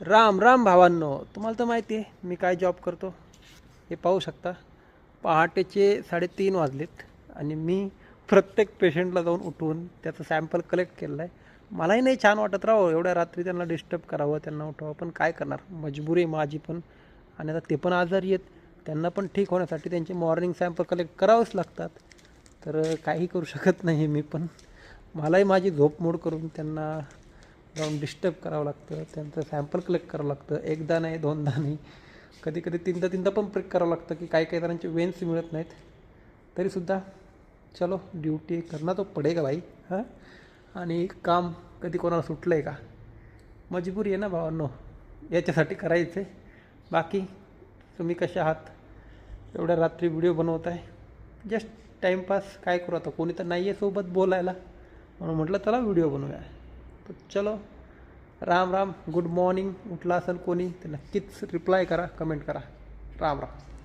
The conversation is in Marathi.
राम राम भावांनो, तुम्हाला तर माहिती आहे मी काय जॉब करतो. हे पाहू शकता, पहाटेचे 3:30 वाजलेत आणि मी प्रत्येक पेशंटला जाऊन उठवून त्याचं सॅम्पल कलेक्ट केलं आहे. मलाही नाही छान वाटत राहो एवढ्या रात्री त्यांना डिस्टर्ब करावं, त्यांना उठवावं, पण काय करणार, मजबुरी आहे माझी पण. आणि आता ते पण आजारी आहेत, त्यांना पण ठीक होण्यासाठी त्यांचे मॉर्निंग सॅम्पल कलेक्ट करावंच लागतात. तर काही करू शकत नाही मी पण. मलाही माझी झोप मोड करून त्यांना जाऊन डिस्टर्ब करावं लागतं, त्यांचं सॅम्पल कलेक्ट करावं लागतं. एकदा नाही, दोनदा नाही, कधी कधी तीनदा तीनदा पण प्रिक करावं लागतं की काही काही जणांचे वेन्स मिळत नाहीत. तरीसुद्धा चलो, ड्युटी करना तो पडेगा भाई. हां, आणि काम कधी कोणाला सुटलं आहे का? मजबुरी आहे ना भावांनो, याच्यासाठी करायचं आहे. बाकी तुम्ही कसे आहात? एवढ्या रात्री व्हिडिओ बनवत आहे जस्ट टाईमपास. काय करू आता, कोणी तर नाही आहे सोबत बोलायला, म्हणून म्हटलं चला व्हिडिओ बनवूया. तर चलो, राम राम, गुड मॉर्निंग. उठला असेल कोणी तर नक्कीच रिप्लाय करा, कमेंट करा. राम राम.